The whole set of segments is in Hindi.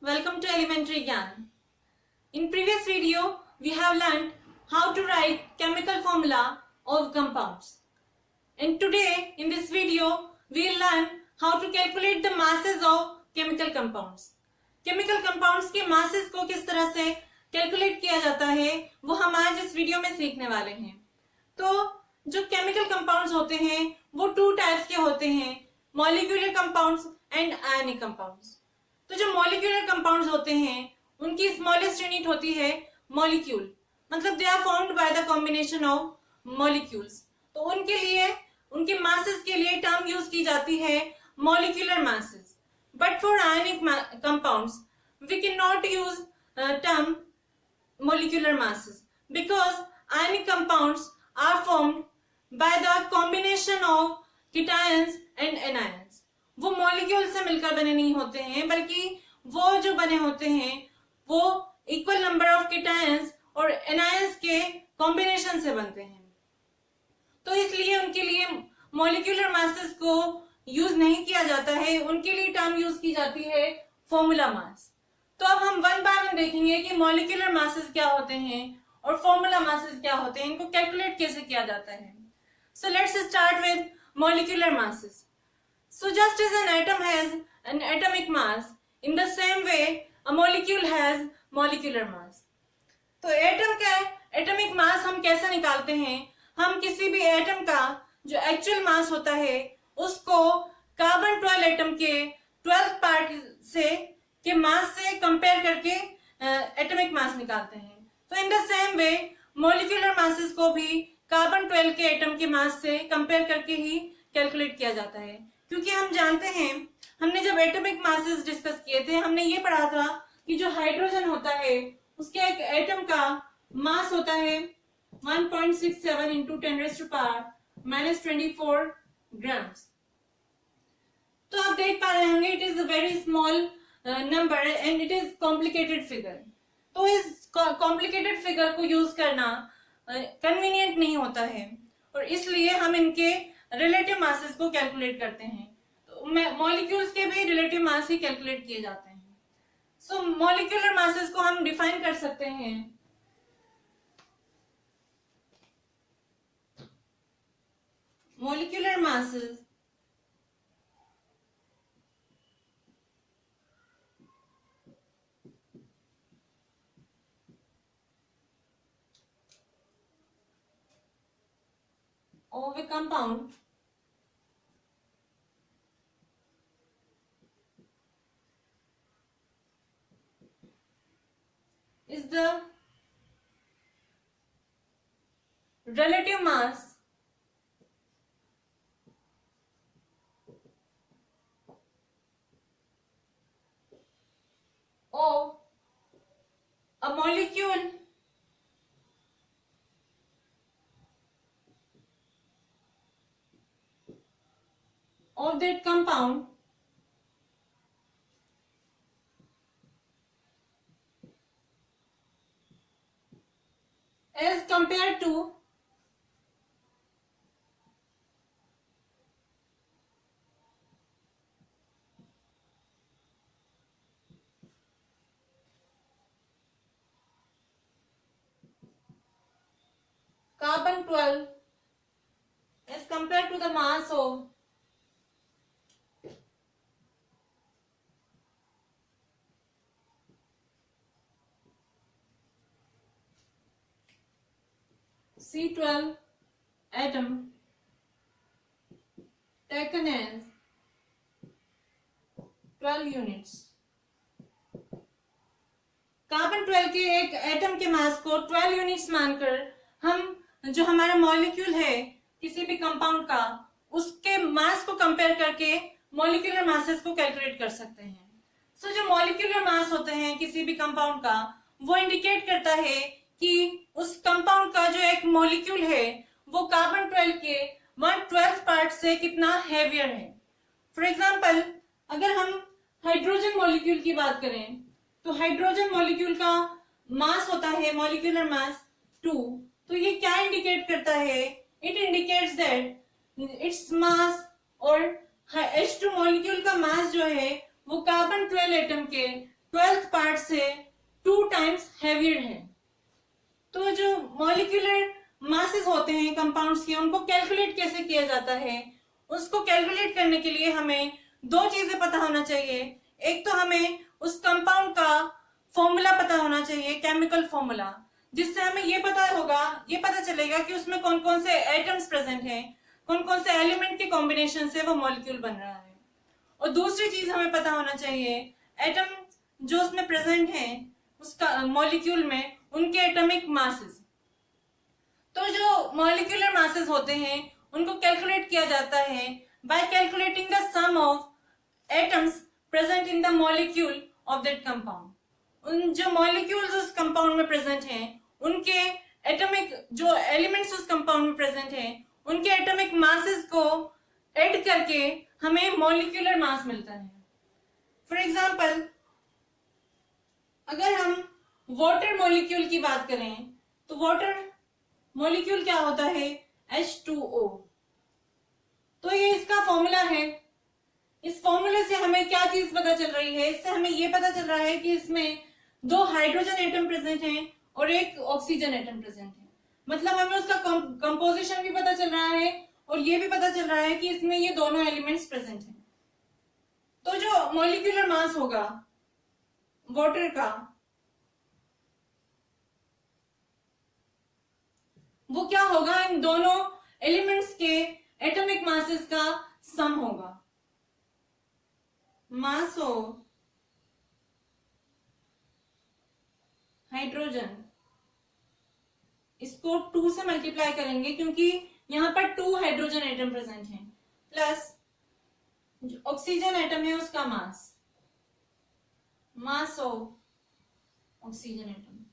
welcome to Elementary Gyan. In previous video, we have learned how to write chemical formula of compounds. And today, in this video, we will learn how to calculate the masses of chemical compounds. Chemical compounds के masses को किस तरह से calculate किया जाता है, वो हम आज इस वीडियो में सीखने वाले हैं. तो जो chemical compounds होते हैं, वो two types के होते हैं, molecular compounds and ionic compounds. तो जो मॉलिक्यूलर कंपाउंड्स होते हैं उनकी स्मॉलेस्ट यूनिट होती है मॉलिक्यूल, मतलब they are formed by the combination of molecules. तो उनके लिए उनके मासेस के लिए टर्म यूज की जाती है molecular masses. But for ionic compounds we can not use term molecular masses because ionic compounds are formed by the combination of cations and anions. वो मॉलिक्यूल से मिलकर बने नहीं होते हैं, बल्कि वो जो बने होते हैं वो इक्वल नंबर ऑफ कीटायंस और एनायंस के कॉम्बिनेशन से बनते हैं. तो इसलिए उनके लिए मॉलिक्यूलर मासेस को यूज नहीं किया जाता है, उनके लिए टर्म यूज की जाती है फॉर्मूला मास. तो अब हम वन बाय वन देखेंगे कि मॉलिक्यूलर मासेस क्या होते हैं और फॉर्मूला मासेस क्या होते हैं, इनको कैलकुलेट कैसे किया जाता है. So let's start with molecular masses. So just as an atom has an atomic mass, in the same way a molecule has molecular mass. तो एटम का एटॉमिक मास हम कैसे निकालते हैं? हम किसी भी एटम का जो एक्चुअल मास होता है उसको कार्बन 12 एटम के 12th पार्ट से के मास से कंपेयर करके एटॉमिक मास निकालते हैं. तो in the same way molecular masses को भी कार्बन 12 के एटम के मास से कंपेयर करके ही कैलकुलेट किया जाता है. क्योंकि हम जानते हैं, हमने जब एटॉमिक मासेस डिस्कस किए थे, हमने ये पढ़ा था कि जो हाइड्रोजन होता है उसके एक एटम का मास होता है 1.67 into 10⁻⁻24 ग्राम्स. तो आप देख पा रहे होंगे it is a very small number and it is complicated figure. तो इस कॉम्प्लिकेटेड फिगर को यूज करना कन्वीनियंट नहीं होता है और इसलिए हम इनके रिलेटिव मासेस को कैलकुलेट करते हैं. तो मॉलिक्यूल्स के भी रिलेटिव मास ही कैलकुलेट किए जाते हैं. सो मॉलिक्यूलर मासेस को हम डिफाइन कर सकते हैं. Molecular masses of a compound is the relative mass of a molecule of that compound as compared to carbon 12 as compared to the mass of C12 atom taken as 12 units. Carbon 12 के एक एटम के मास को 12 यूनिट्स मानकर हम जो हमारा मॉलिक्यूल है किसी भी कंपाउंड का उसके मास को कंपेयर करके मॉलिक्यूलर मासेस को कैलकुलेट कर सकते हैं. सो जो मॉलिक्यूलर मास होते हैं किसी भी कंपाउंड का वो इंडिकेट करता है कि उस कंपाउंड का जो एक मॉलिक्यूल है वो कार्बन 12 के 1/12 पार्ट से कितना हेवियर है. फॉर एग्जांपल अगर हम हाइड्रोजन मॉलिक्यूल की बात करें तो हाइड्रोजन मॉलिक्यूल का मास होता है मॉलिक्यूलर मास 2. तो ये क्या इंडिकेट करता है? It indicates that its mass और H2 मॉलिक्यूल का मास जो है वो कार्बन 12 एटम के 12th पार्ट से 2 टाइम्स हैवियर है। तो जो मॉलिक्यूलर मासेस होते हैं कंपाउंड्स के, उनको कैलकुलेट कैसे किया जाता है, उसको कैलकुलेट करने के लिए हमें 2 चीजें पता होना चाहिए। एक तो हमें उस कंपाउंड का फॉर्मूला पता होना चाहिए, केमिकल फॉर्मूला, जिससे हमें ये पता चलेगा कि उसमें कौन कौन से एटम्स प्रेजेंट हैं, कौन कौन से एलिमेंट के कॉम्बिनेशन से वो मॉलिक्यूल बन रहा है। और दूसरी चीज हमें पता होना चाहिए, एटम जो उसमें प्रेजेंट है उसका मॉलिक्यूल में, उनके एटॉमिक मासेस। तो जो मॉलिक्यूलर मासेस होते हैं उनको कैलकुलेट किया जाता है by calculating the sum of atoms present in the molecule of that compound. उन जो मॉलिक्यूल्स उस कंपाउंड में प्रेजेंट हैं, उनके एटॉमिक जो एलिमेंट्स उस कंपाउंड में प्रेजेंट हैं, उनके एटॉमिक मासेस को ऐड करके हमें मॉलिक्यूलर मास मिलता है। फॉर एग्जांपल, अगर हम वाटर मॉलिक्यूल की बात करें तो वाटर मॉलिक्यूल क्या होता है, H2O। तो ये इसका फॉर्मूला है। इस फॉर्मूले से हमें क्या चीज पता चल रही है, इससे हमें ये पता चल रहा है कि इसमें 2 हाइड्रोजन एटम प्रेजेंट हैं और 1 ऑक्सीजन एटम प्रेजेंट है। मतलब हमें उसका कंपोजिशन भी पता चल रहा है और ये भी पता चल रहा है कि इसमें ये दोनों एलिमेंट्स प्रेजेंट हैं। तो जो मॉलिक्यूलर मास होगा वाटर का, वो क्या होगा, इन दोनों एलिमेंट्स के एटॉमिक मासेस का सम होगा। मास ऑफ हाइड्रोजन, इसको 2 से मल्टीप्लाई करेंगे क्योंकि यहां पर 2 हाइड्रोजन एटम प्रेजेंट हैं, प्लस जो ऑक्सीजन एटम है उसका मास ऑफ ऑक्सीजन एटम।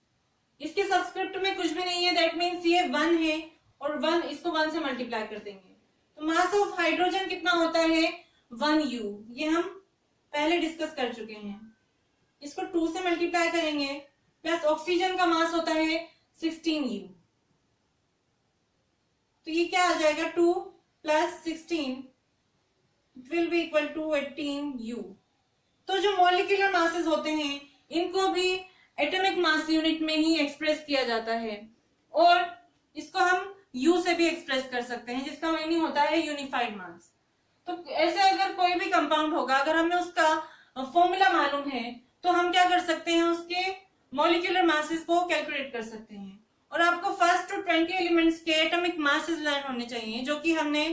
इसके सब्सक्रिप्ट में कुछ भी नहीं है, दैट मीन्स ये 1 है और 1 इसको 1 से मल्टीप्लाई कर देंगे। तो मास ऑफ हाइड्रोजन कितना होता है, 1U। ये हम पहले डिस्कस कर चुके हैं। इसको 2 से मल्टीप्लाई करेंगे, प्लस ऑक्सीजन का मास होता है 16U। तो ये क्या आ जाएगा, 2 + 16 will be equal to 18U। तो जो मॉलिक्यूलर मासेस होते हैं इनको भी एटॉमिक मास यूनिट में ही एक्सप्रेस किया जाता है और इसको हम U से भी एक्सप्रेस कर सकते हैं, जिसका मीनिंग होता है यूनिफाइड मास। तो ऐसे अगर कोई भी कंपाउंड होगा, अगर हमें उसका फॉर्मूला मालूम है तो हम क्या कर सकते हैं, उसके मॉलिक्यूलर मासेस को कैलकुलेट कर सकते हैं। और आपको फर्स्ट टू 20 एलिमेंट्स के एटॉमिक मासेस लर्न होने चाहिए, जो कि हमने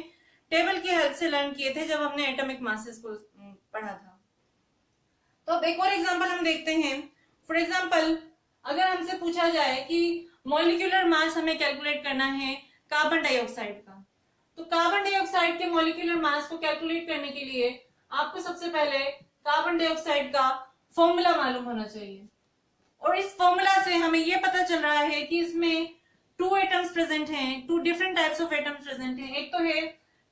टेबल की हेल्प से लर्न किए थे जब हमने एटॉमिक मासेस को पढ़ा था। तो अब एक और एग्जांपल हम देखते हैं। फॉर एग्जांपल, अगर हमसे पूछा जाए कि मॉलिक्यूलर मास हमें कैलकुलेट करना है कार्बन डाइऑक्साइड का, तो कार्बन डाइऑक्साइड के मॉलिक्यूलर मास को कैलकुलेट करने के लिए आपको सबसे पहले कार्बन डाइऑक्साइड का फॉर्मूला मालूम होना चाहिए। और इस फॉर्मूला से हमें यह पता चल रहा है कि इसमें 2 एटम्स प्रेजेंट हैं, 2 different types of atoms present हैं। एक तो है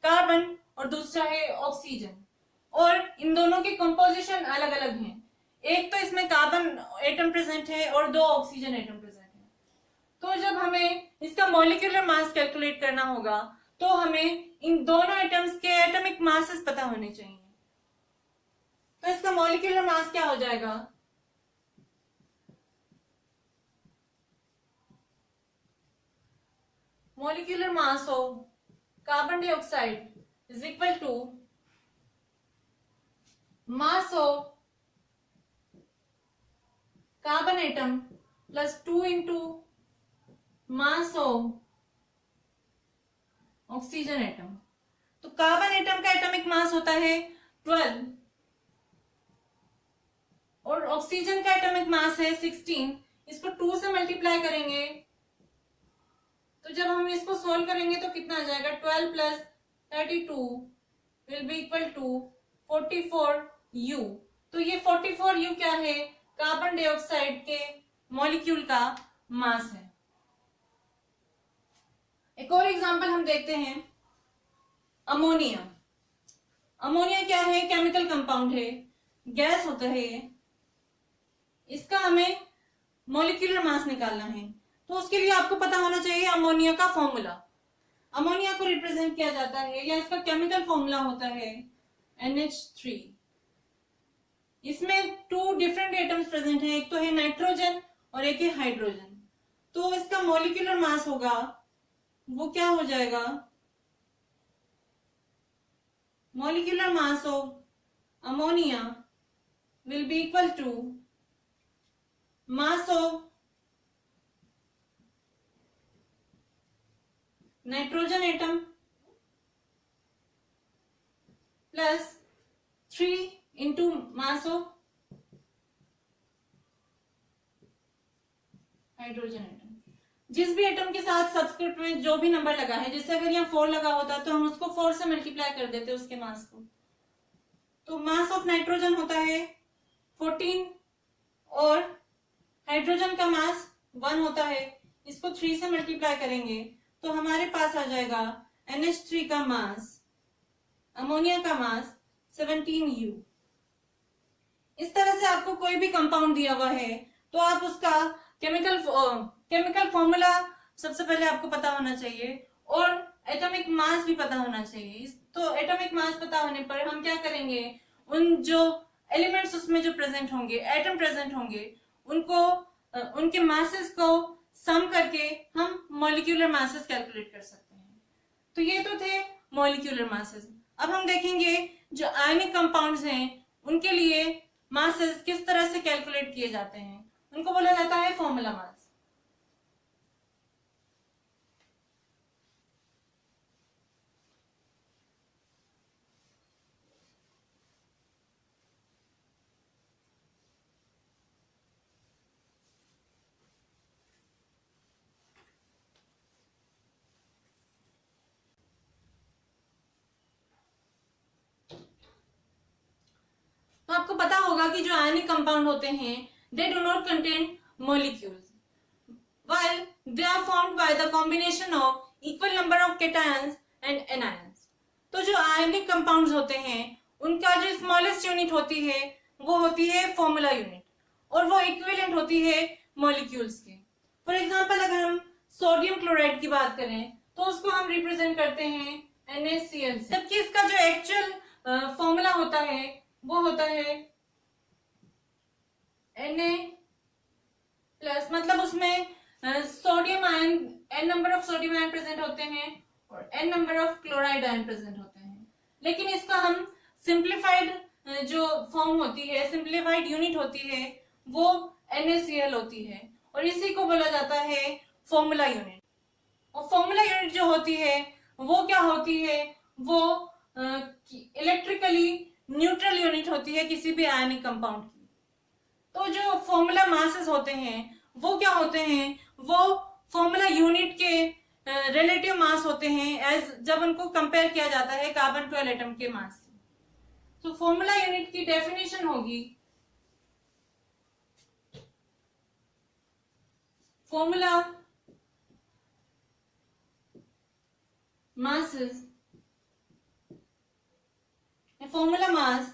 कार्बन और दूसरा है ऑक्सीजन, और इन दोनों के कंपोजिशन अलग अलग हैं। एक तो इसमें कार्बन एटम प्रेजेंट है और 2 ऑक्सीजन एटम प्रेजेंट है। तो जब हमें इसका मॉलिक्यूलर मास कैलकुलेट करना होगा तो हमें इन दोनों एटम्स के एटॉमिक मासेस पता होने चाहिए। तो इसका मॉलिक्यूलर मास क्या हो जाएगा, molecular mass of carbon dioxide is equal to mass of carbon atom plus 2 into mass of oxygen atom। तो कार्बन एटम का एटॉमिक मास होता है 12 और ऑक्सीजन का एटॉमिक मास है 16। इसको 2 से मल्टीप्लाई करेंगे तो जब हम इसको सोल्व करेंगे तो कितना आ जाएगा, 12 + 32 will be equal to 44U। तो ये 44U क्या है, कार्बन डाइऑक्साइड के मॉलिक्यूल का मास है। एक और एग्जांपल हम देखते हैं, अमोनिया। अमोनिया क्या है, केमिकल कंपाउंड है, गैस होता है ये। इसका हमें मॉलिक्यूलर मास निकालना है, तो उसके लिए आपको पता होना चाहिए अमोनिया का फॉर्मूला। अमोनिया को रिप्रेजेंट किया जाता है या इसका केमिकल फॉर्मूला होता है NH3। इसमें 2 डिफरेंट एटम्स प्रेजेंट हैं, एक तो है नाइट्रोजन और एक है हाइड्रोजन। तो इसका मॉलिक्यूलर मास होगा, वो क्या हो जाएगा, molecular mass of ammonia will be equal to mass of nitrogen atom plus 3 into mass of hydrogen atom. जिस भी एटम के साथ सब्सक्रिप्ट में जो भी नंबर लगा है, जैसे अगर यहाँ 4 लगा होता तो हम उसको 4 से मल्टीप्लाई कर देते उसके मास को। तो मास ऑफ नाइट्रोजन होता है 14 और हाइड्रोजन का मास 1 होता है, इसको 3 से मल्टीप्लाई करेंगे तो हमारे पास आ जाएगा NH3 का मास, अमोनिया का मास 17U। इस तरह से आपको कोई भी कंपाउंड दिया हुआ है तो आप उसका केमिकल फॉर्मूला सबसे पहले आपको पता होना चाहिए और एटॉमिक मास भी पता होना चाहिए। तो एटॉमिक मास पता होने पर हम क्या करेंगे, उन जो एलिमेंट्स उसमें जो प्रेजेंट होंगे, एटम प्रेजेंट होंगे, उनको उनके मासेस को सम करके हम मॉलिक्यूलर मासेस कैलकुलेट कर सकते हैं। तो ये तो थे मॉलिक्यूलर मासेस। अब हम देखेंगे जो आयनिक कंपाउंड्स हैं उनके लिए मासेस किस तरह से कैलकुलेट किए जाते हैं, उनको बोला जाता है फॉर्मूला मास। तो आपको पता होगा कि जो आयनिक कंपाउंड होते हैं they do not contain molecules while they are formed by the combination of equal number of cations and anions। तो जो आयनिक कंपाउंड्स होते हैं उनका जो स्मॉलेस्ट यूनिट होती है वो होती है फॉर्मूला यूनिट और वो इक्विवेलेंट होती है मॉलिक्यूल्स के। फॉर एग्जांपल अगर हम सोडियम क्लोराइड की बात करें तो उसको हम रिप्रेजेंट करते हैं NaCl, जबकि इसका जो एक्चुअल फॉर्मूला होता है वो होता है Na प्लस, मतलब उसमें sodium ion n number of sodium ion present होते हैं और n number of chloride ion present होते हैं। लेकिन इसका हम सिंप्लीफाइड जो फॉर्म होती है, सिंप्लीफाइड यूनिट होती है वो NaCl होती है और इसी को बोला जाता है फॉर्मूला यूनिट। और फॉर्मूला यूनिट जो होती है वो क्या होती है, वो इलेक्ट्रिकली न्यूट्रल यूनिट होती है किसी भी आयनिक कंपाउंड की। तो जो फॉर्मूला मासेस होते हैं वो क्या होते हैं, वो फॉर्मूला यूनिट के रिलेटिव मास होते हैं एज जब उनको कंपेयर किया जाता है कार्बन 12 एटम के मास से। तो फॉर्मूला यूनिट की डेफिनेशन होगी formula masses, a formula mass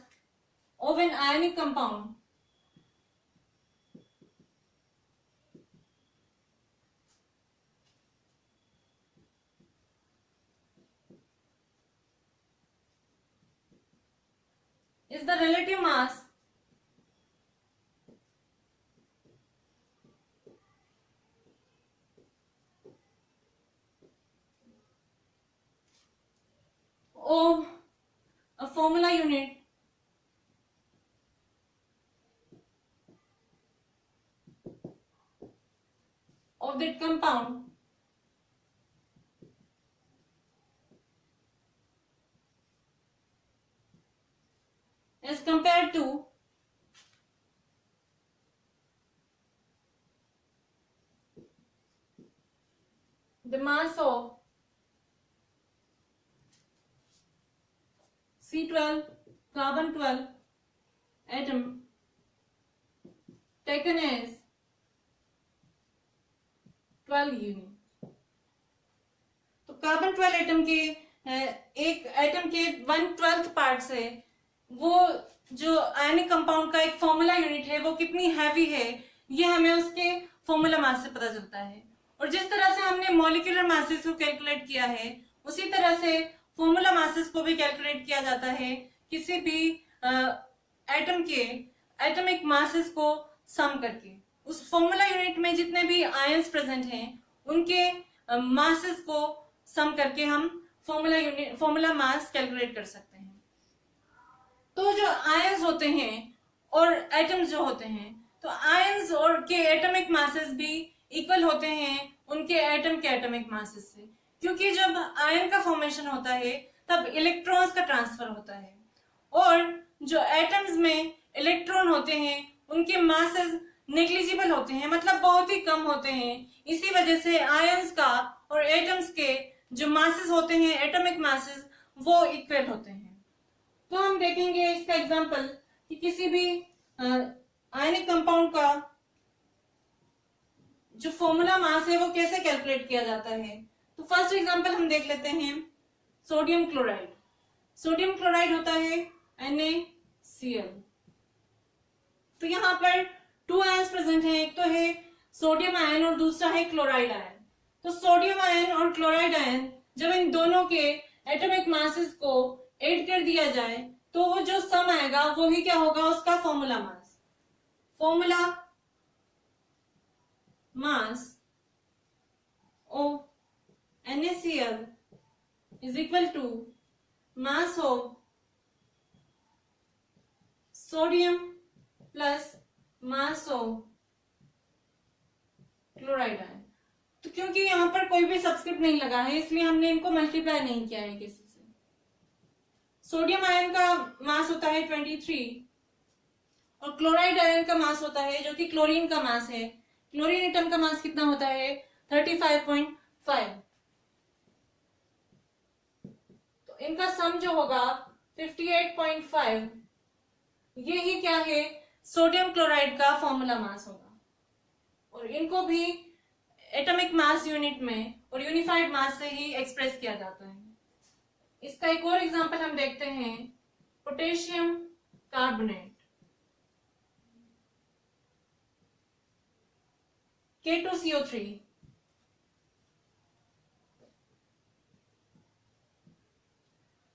of an ionic compound is the relative mass of a formula unit of that compound as compared to the mass of C12 carbon 12 atom taken as 12 unit. तो कार्बन 12 एटम के एक एटम के 1/12 पार्ट से वो जो आयनिक कंपाउंड का एक फॉर्मूला यूनिट है वो कितनी हैवी है ये हमें उसके फॉर्मूला मास से पता चलता है। और जिस तरह से हमने मॉलिक्यूलर मासेस को कैलकुलेट किया है उसी तरह से फॉर्मूला मासेस को भी कैलकुलेट किया जाता है किसी भी एटम के एटॉमिक मासेस को सम करके, उस फॉर्मूला यूनिट में जितने भी आयंस प्रेजेंट हैं उनके मासेस को सम करके हम फॉर्मूला मास कैलकुलेट कर सकते हैं। तो जो आयंस होते हैं और एटम्स जो होते हैं, तो आयंस और के एटॉमिक मासेस भी इक्वल होते हैं उनके एटम के एटॉमिक मासेस से, क्योंकि जब आयन का फॉर्मेशन होता है तब इलेक्ट्रॉन्स का ट्रांसफर होता है, और जो एटम्स में इलेक्ट्रॉन होते हैं उनके मासेस नेग्लिजिबल होते हैं, मतलब बहुत ही कम होते हैं। इसी वजह से आयंस का और एटम्स के जो मासेस होते हैं, एटॉमिक मासेस, वो इक्वल होते हैं। तो हम देखेंगे इसका एग्जांपल कि किसी भी आयनिक कंपाउंड का जो फॉर्मूला मास है वो कैसे कैलकुलेट किया जाता है। तो फर्स्ट एग्जांपल हम देख लेते हैं सोडियम क्लोराइड। सोडियम क्लोराइड होता है NaCl। तो यहाँ पर टू आयंस प्रेजेंट हैं, एक तो है सोडियम आयन और दूसरा है क्लोराइड आयन। तो सोडियम आयन और क्लोराइड आयन जब इन दोनों के एटॉमिक मासेस को ऐड कर दिया जाए तो वो जो सम आएगा वो ही क्या होगा, उसका formula mass. Formula mass of NaCl is equal to mass of sodium plus mass of chloride ion. तो क्योंकि यहाँ पर कोई भी सब्सक्रिप्ट नहीं लगा है इसलिए हमने इनको मल्टीप्लाई नहीं किया है किसी से। सोडियम आयन का मास होता है 23 और क्लोराइड आयन का मास होता है, जो कि क्लोरीन का मास है, क्लोरीन एटम का मास कितना होता है 35.5। तो इनका सम जो होगा 58.5, ये ही क्या है, सोडियम क्लोराइड का फॉर्मूला मास होगा। और इनको भी एटॉमिक मास यूनिट में और यूनिफाइड मास से ही एक्सप्रेस किया जाता है। इसका एक और एग्जांपल हम देखते हैं, पोटेशियम कार्बोनेट K2CO3।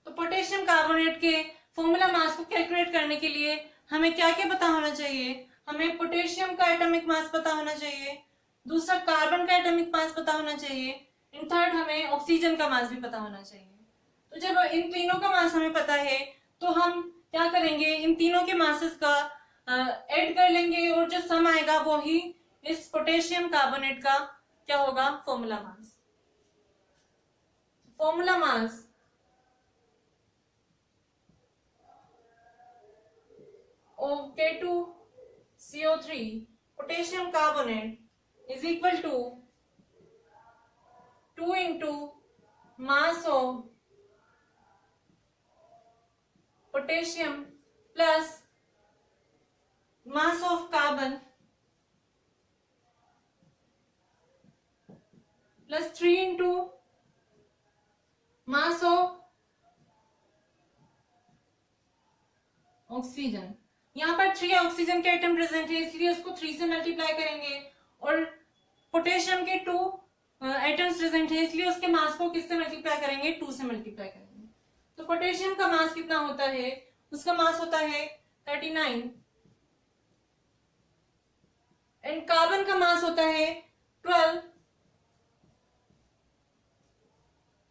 तो पोटेशियम कार्बोनेट के फॉर्मूला मास को कैलकुलेट करने के लिए हमें क्या क्या पता होना चाहिए। हमें पोटेशियम का एटॉमिक मास पता होना चाहिए, दूसरा कार्बन का एटॉमिक मास पता होना चाहिए, इन थर्ड हमें ऑक्सीजन का मास भी पता होना चाहिए। तो जब इन तीनों का मास हमें पता है तो हम क्या करेंगे, इन तीनों के मासेस का ऐड कर लेंगे और जो सम आएगा वो ही इस पोटेशियम कार्बोनेट का क्या होगा, formula mass. Formula mass of K2CO3 potassium carbonate is equal to 2 into mass of potassium plus mass of carbon plus 3 into mass of oxygen. यहाँ पर 3 ऑक्सीजन के एटम प्रेजेंट है इसलिए उसको 3 से मल्टीप्लाई करेंगे, और पोटेशियम के 2 एटम्स प्रेजेंट है इसलिए उसके मास को किससे मल्टीप्लाई करेंगे, 2 से मल्टीप्लाई करेंगे। तो पोटेशियम का मास कितना होता है, उसका मास होता है 39 एंड कार्बन का मास होता है 12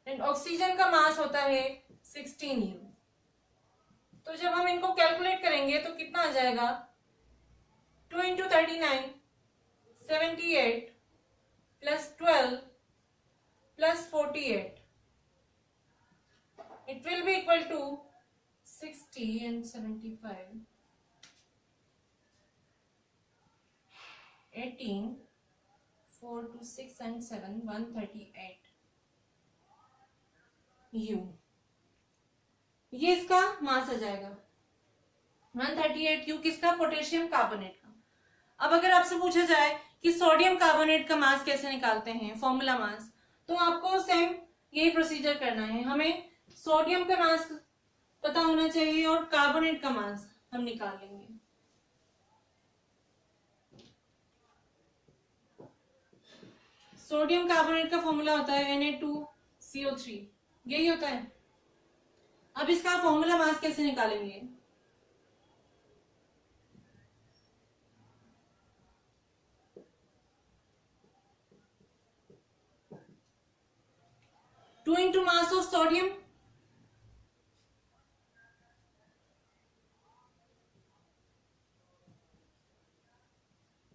एंड ऑक्सीजन का मास होता है 16U। तो जब हम इनको कैलकुलेट करेंगे तो कितना आ जाएगा, 2 into 39 78 plus 12 plus 48, it will be equal to 60 and 75 18 4 to 6 and 7 138 U। ये इसका मास आ जाएगा 138 U किसका, पोटेशियम कार्बोनेट का। अब अगर आपसे पूछा जाए कि सोडियम कार्बोनेट का मास कैसे निकालते हैं, फॉर्मूला मास, तो आपको सेम यही प्रोसीजर करना है। हमें सोडियम का मास पता होना चाहिए और कार्बोनेट का मास हम निकाल लेंगे। सोडियम कार्बोनेट का फॉर्मूला होता है Na2CO3, यही होता है। अब इसका फॉर्मूला मास कैसे निकालेंगे, 2 into mass of sodium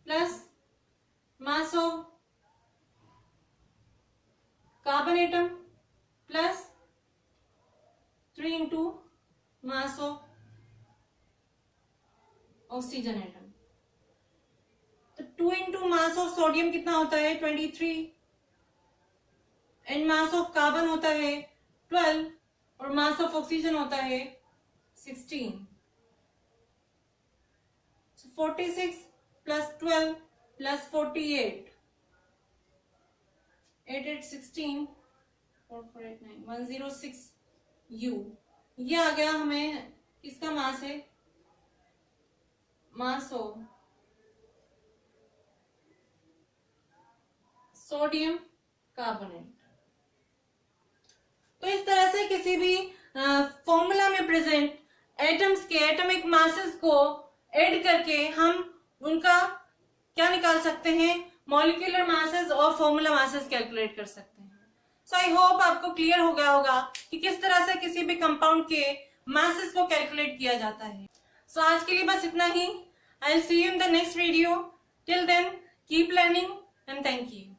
plus mass of carbon atom plus 3 into mass of oxygen atom. तो 2 into मास ऑफ सोडियम कितना होता है 23 एंड मास ऑफ कार्बन होता है 12 और मास ऑफ ऑक्सीजन होता है 16। 46 plus 12 plus 48 8 8 16 4 4 8 9 106 U। ये आ गया हमें किसका मास है, मास ऑफ सोडियम कार्बोनेट। तो इस तरह से किसी भी फॉर्मूला में प्रेजेंट एटम्स के एटॉमिक मासेस को ऐड करके हम उनका क्या निकाल सकते हैं, मॉलिक्यूलर मासेस और फॉर्मूला मासेस कैलकुलेट कर सकते हैं। सो आई होप आपको क्लियर हो गया होगा कि किस तरह से किसी भी कंपाउंड के मासेस को कैलकुलेट किया जाता है। सो आज के लिए बस इतना ही। I will see you in the next video. Till then keep learning and thank you.